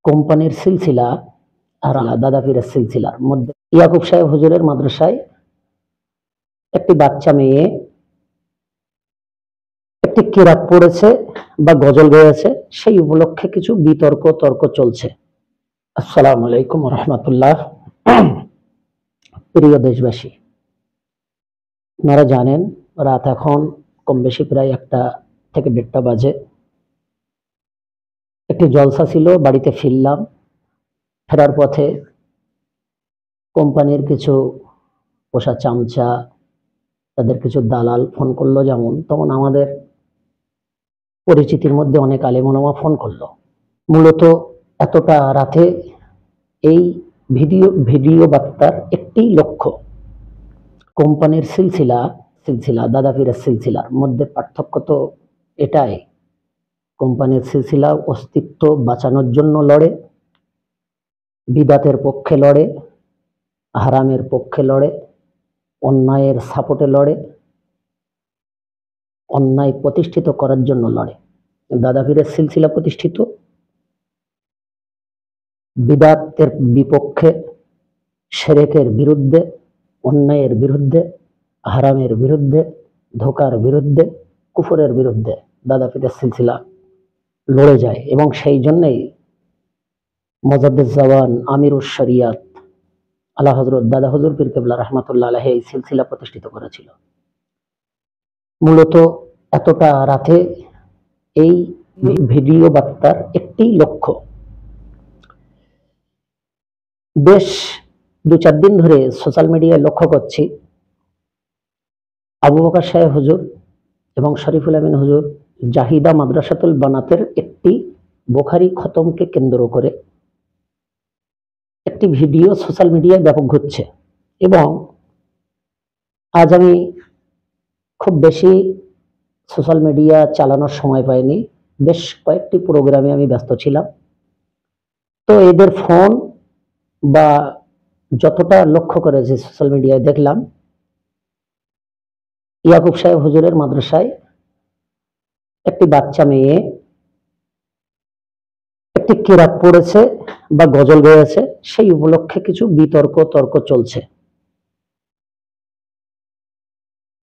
কোম্পানির সিলসিলা আর দাদা পীরের সিলসিলার মধ্যে ইয়াকুব সাহেব হুজুরের মাদ্রাসায় একটি বাচ্চা মেয়ে একটি কিরাত পড়েছে বা গজল গেয়েছে, সেই উপলক্ষে কিছু তর্ক চলছে। আসসালামু আলাইকুম রহমতুল্লাহ। প্রিয় দেশবাসী, আপনারা জানেন রাত এখন কম বেশি প্রায় 1টা থেকে 1:30 বাজে। একটি জলসা ছিল, বাড়িতে ফিরলাম। ফেরার পথে কোম্পানির কিছু পোষা চামচা, তাদের কিছু দালাল ফোন করলো, যেমন তখন আমাদের পরিচিতির মধ্যে অনেক আলেম-ওলামা ফোন করলো। মূলত এতটা রাতে এই ভিডিও বার্তার একটি লক্ষ্য, কোম্পানির সিলসিলা দাদা পীরের সিলসিলার মধ্যে পার্থক্য তো এটাই, কোম্পানির সিলসিলা অস্তিত্ব বাঁচানোর জন্য লড়ে, বিদাতের পক্ষে লড়ে, হারামের পক্ষে লড়ে, অন্যায়ের সাপোর্টে লড়ে, অন্যায় প্রতিষ্ঠিত করার জন্য লড়ে। দাদা পীরের সিলসিলা প্রতিষ্ঠিত বিদাতের বিপক্ষে, শিরকের বিরুদ্ধে, অন্যায়ের বিরুদ্ধে, হারামের বিরুদ্ধে, ধোঁকার বিরুদ্ধে, কুফরের বিরুদ্ধে দাদা পীরের সিলসিলা লড়ে যায়। এবং সেই জন্যই মুজাদ্দিদ জামান আমিরুশ শরিয়াত আলা হযরত দাদা হুজুর পীর কেবলা রাহমাতুল্লাহ আলাইহি এই সিলসিলা প্রতিষ্ঠিত করেছিল। মূলত এতটা রাতে এই ভিডিও বার্তার একটি লক্ষ্য, বেশ 2-4 দিন ধরে সোশ্যাল মিডিয়ায় লক্ষ্য করছি আবু বকর সাহেব হুজুর এবং শরীফুল আমিন হুজুর জাহিদা মাদ্রাসাতুল বানাতের একটি বুখারী খতমকে কেন্দ্র করে একটি ভিডিও সোশ্যাল মিডিয়ায় ব্যাপক ঘুরছে। এবং আজ আমি খুব বেশি সোশ্যাল মিডিয়া চালানোর সময় পাইনি, বেশ কয়েকটি প্রোগ্রামে আমি ব্যস্ত ছিলাম। তো এদের ফোন বা যতটা লক্ষ্য করেছি সোশ্যাল মিডিয়ায় দেখলাম, ইয়াকুব সাহেব হুজুরের মাদ্রাসায় একটি বাচ্চা মেয়ে একটি কিরাত পড়েছে বা গজল গেয়েছে, সেই উপলক্ষে কিছু তর্ক চলছে।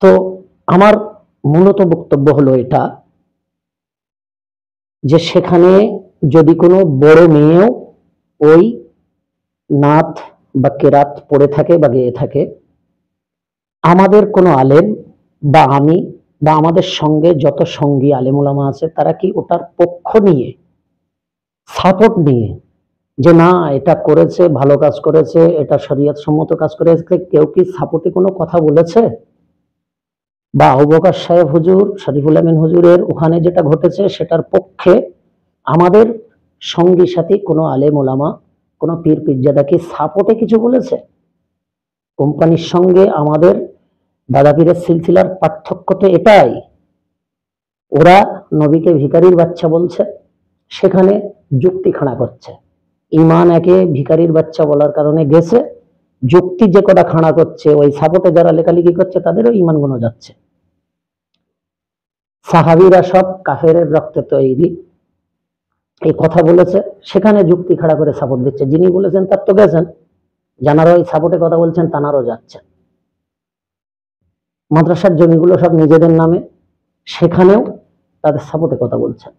তো আমার মূলত বক্তব্য হলো এটা, যে সেখানে যদি কোনো বড় মেয়েও ওই নাত বা কিরাত পড়ে থাকে বা গেয়ে থাকে, আমাদের কোনো আলেম বা আমি বা আমাদের সঙ্গে যত সঙ্গী আলেম ওলামা আছে, তারা কি ওটার পক্ষ নিয়ে, সাপোর্ট নিয়ে, যে না এটা করেছে, ভালো কাজ করেছে, এটা শরীয়ত সম্মত কাজ করেছে, কেউ কি সাপোর্টে কোনো কথা বলেছে? বা আবু বকর সাহেব হুজুর, শরীফুল আমিন হুজুরের ওখানে যেটা ঘটেছে সেটার পক্ষে আমাদের সঙ্গী সাথী কোনো আলেম ওলামা, কোনো পীর পিরজাদা কি সাপোর্টে কিছু বলেছে? কোম্পানির সঙ্গে আমাদের দাদা পীরের সিলসিলার পার্থক্য তো এটাই, ওরা নবীকে ভিখারির বাচ্চা বলছে, সেখানে যুক্তি খাড়া করছে। ইমান একে ভিখারির বাচ্চা বলার কারণে গেছে, যুক্তি যে কটা খাড়া করছে, ওই সাপোর্টে যারা লেখালেখি করছে তাদেরও ইমান গুণ যাচ্ছে। সাহাবীরা সব কাফেরের রক্তে তৈরি, এই কথা বলেছে, সেখানে যুক্তি খাড়া করে সাপোর্ট দিচ্ছে। যিনি বলেছেন তার তো গেছেন, যারা ওই সাপোর্টে কথা বলছেন তানারও যাচ্ছেন। মাদ্রাসার জমিগুলো সব নিজেদের নামে, সেখানেও তাদের সাপোর্টে কথা বলছেন।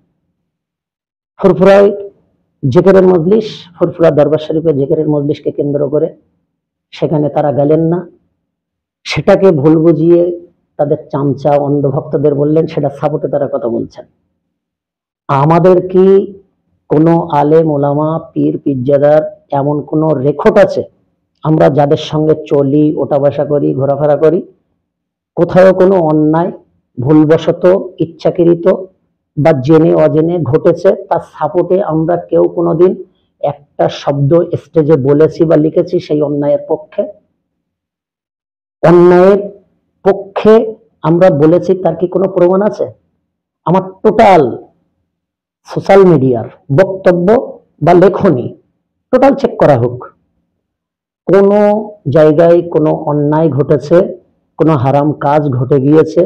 ফুরফুরায় জিকিরের মজলিস, ফুরফুরা দরবার শরীফে জিকিরের মজলিসকে কেন্দ্র করে সেখানে তারা গেলেন না, সেটাকে ভুল বুঝিয়ে তাদের চামচা অন্ধভক্তদের বললেন, সেটা সাপোর্টে তারা কথা বলছেন। আমাদের কি কোনো আলেম ওলামা পীর পিরজাদার এমন কোনো রেকর্ড আছে, আমরা যাদের সঙ্গে চলি, ওঠা বসা করি, ঘোরাফেরা করি, কোথাও কোনো অন্যায় ভুলবশত, ইচ্ছাকৃত বা জেনে অজেনে ঘটেছে, তার সাপোর্টে আমরা কেউ কোনোদিন একটা শব্দ স্টেজে বলেছি বা লিখেছি সেই অন্যায়ের পক্ষে? অন্যায়ের পক্ষে আমরা বলেছি, তার কি কোনো প্রমাণ আছে? আমার টোটাল সোশ্যাল মিডিয়ার বক্তব্য বা লেখনী টোটাল চেক করা হোক। কোনো জায়গায় কোনো অন্যায় ঘটেছে, কোনো হারাম কাজ ঘটে গিয়েছে,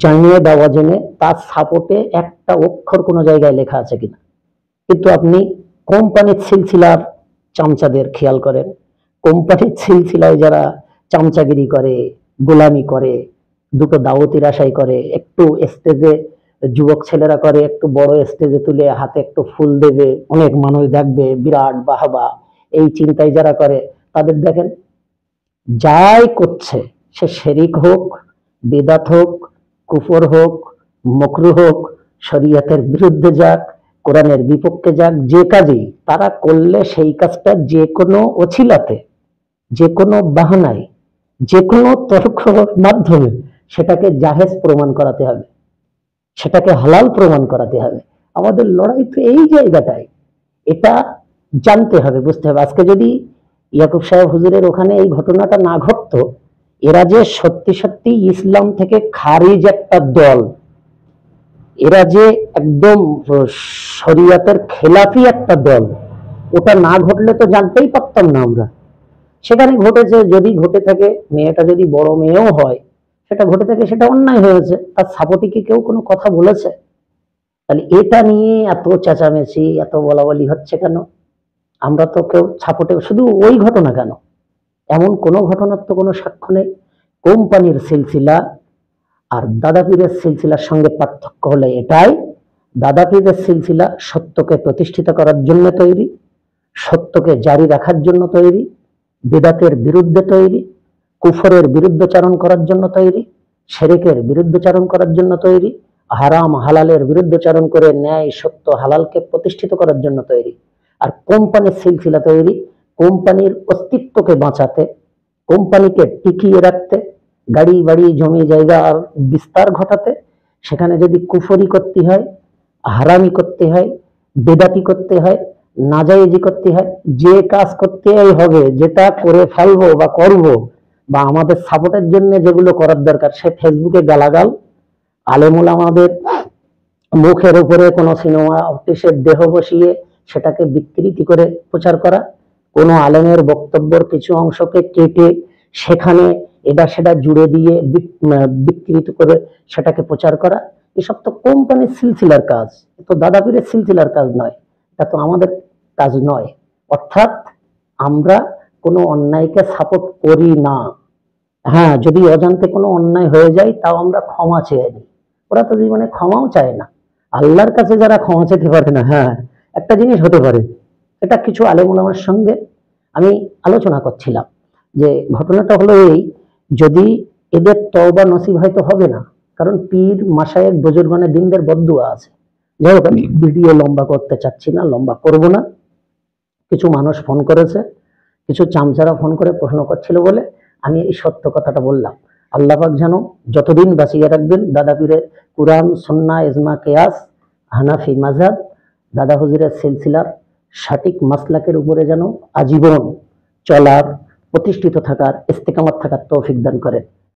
জানিয়ে দেওয়া জেনে, তার সাপোর্টে একটা অক্ষর কোনো জায়গায় লেখা আছে কিনা? কিন্তু আপনি কোম্পানির সিলসিলার চামচাদের খেয়াল করেন, কোম্পানির সিলসিলায় যারা চামচাগিরি করে, গোলামি করে, দুটো দাওয়াতির আশাই করে, একটু স্টেজে যুবক ছেলেরা করে, একটু বড় স্টেজে তুলে হাতে একটু ফুল দেবে, অনেক মানুষ দেখবে, বিরাট বাহবা, এই চিন্তায় যারা করে, তাদের দেখেন যাই করছে, সে শিরক হোক, বিদআত হোক, কুফর হোক, মাকরুহ হোক, শরীয়তের বিরুদ্ধে যাক, কোরআনের বিপক্ষে যাক, যে কাজই তারা করলে সেই কাজটা যে কোনো অছিলাতে, যে কোনো বাহানায়, যে কোনো তর্কের মাধ্যমে সেটাকে জাহেজ প্রমাণ করাতে হবে, সেটাকে হালাল প্রমাণ করাতে হবে। আমাদের লড়াই তো এই জায়গাটায়, এটা জানতে হবে, বুঝতে হবে। আজকে যদি ইয়াকুব সাহেব হুজুরের ওখানে এই ঘটনাটা না ঘটতো, এরা যে সত্যি সত্যি ইসলাম থেকে খারিজ একটা দল, এরা যে একদম শরিয়তের খেলাফি একটা দল, ওটা না ঘটলে তো জানতেই পারতাম না আমরা। সেখানে ঘটেছে, যদি ঘটে থাকে, মেয়েটা যদি বড় মেয়েও হয়, সেটা ঘটে থাকে, সেটা অন্যায় হয়েছে, তার সাপোর্টে কি কেউ কোনো কথা বলেছে? তাহলে এটা নিয়ে এত চেঁচামেচি, এত বলাবলি হচ্ছে কেন? আমরা তো কেউ সাপোর্টে, শুধু ওই ঘটনা কেন, এমন কোন ঘটনার তো কোনো সাক্ষ্য নেই। কোম্পানির সিলসিলা আর দাদা পীরের সিলসিলার সঙ্গে পার্থক্য হলো এটাই, দাদা পীরের সিলসিলা সত্যকে প্রতিষ্ঠিত করার জন্য তৈরি, সত্যকে জারি রাখার জন্য তৈরি, বিদআতের বিরুদ্ধে তৈরি, কুফরের বিরুদ্ধচারণ করার জন্য তৈরি, শিরকের বিরুদ্ধচারণ করার জন্য তৈরি, হারাম হালালের বিরুদ্ধচারণ করে ন্যায় সত্য হালালকে প্রতিষ্ঠিত করার জন্য তৈরি। আর কোম্পানির সিলসিলা তৈরি কোম্পানির অস্তিত্বকে বাঁচাতে, কোম্পানিকে টিকিয়ে রাখতে, গাড়ি বাড়ি জমি জায়গা আর বিস্তার ঘটাতে। সেখানে যদি কুফরি করতে হয়, হারামি করতে হয়, বেদাতি করতে হয়, নাজায়েজি করতে হয়, যে কাজ করতেই হবে, যেটা করে ফেলবো বা করব, বা আমাদের সাপোর্টের জন্য যেগুলো করার দরকার, সে ফেসবুকে গালাগাল, আলেমুল আমাদের মুখের উপরে কোনো সিনেমা আর্টিস্টের দেহ বসিয়ে সেটাকে বিকৃতি করে প্রচার করা, কোনো আলেমের বক্তব্যের কিছু অংশকে কেটে সেখানে এটা সেটা জুড়ে দিয়ে বিকৃত করে সেটাকে প্রচার করা, এসব তো কোম্পানির সিলসিলার কাজ, তো দাদা পীরের সিলসিলার কাজ নয়, এটা তো আমাদের কাজ নয়। অর্থাৎ আমরা কোনো অন্যায়কে সাপোর্ট করি না। হ্যাঁ, যদি অজান্তে কোনো অন্যায় হয়ে যায়, তাও আমরা ক্ষমা চেয়ে নিই। ওরা তো জীবনে ক্ষমাও চায় না। আল্লাহর কাছে যারা ক্ষমা চেতে পারে না, হ্যাঁ, একটা জিনিস হতে পারে, এটা কিছু আলেম ওলামার সঙ্গে আমি আলোচনা করছিলাম, যে ঘটনাটা হলো এই, যদি এদের তওবা নসিব হয়তো হবে না, কারণ পীর মাশায়েখ বুজুর্গানে দিনদের বদদুয়া আছে। যাই হোক, আমি ভিডিও লম্বা করতে চাচ্ছি না, লম্বা করব না। কিছু মানুষ ফোন করেছে, কিছু চামচারা ফোন করে প্রশ্ন করছিল বলে আমি এই সত্য কথাটা বললাম। আল্লাহ পাক যেন যতদিন বাঁচিয়ে রাখবেন, দাদা পীরের কুরআন সুন্নাহ ইজমা কিয়াস হানাফি মাযহাব, দাদা হুজুরের সিলসিলার সঠিক মাসলাকের উপরে যেন আজীবন চলার, প্রতিষ্ঠিত থাকার, ইস্তেকামত থাকার তৌফিক দান করেন।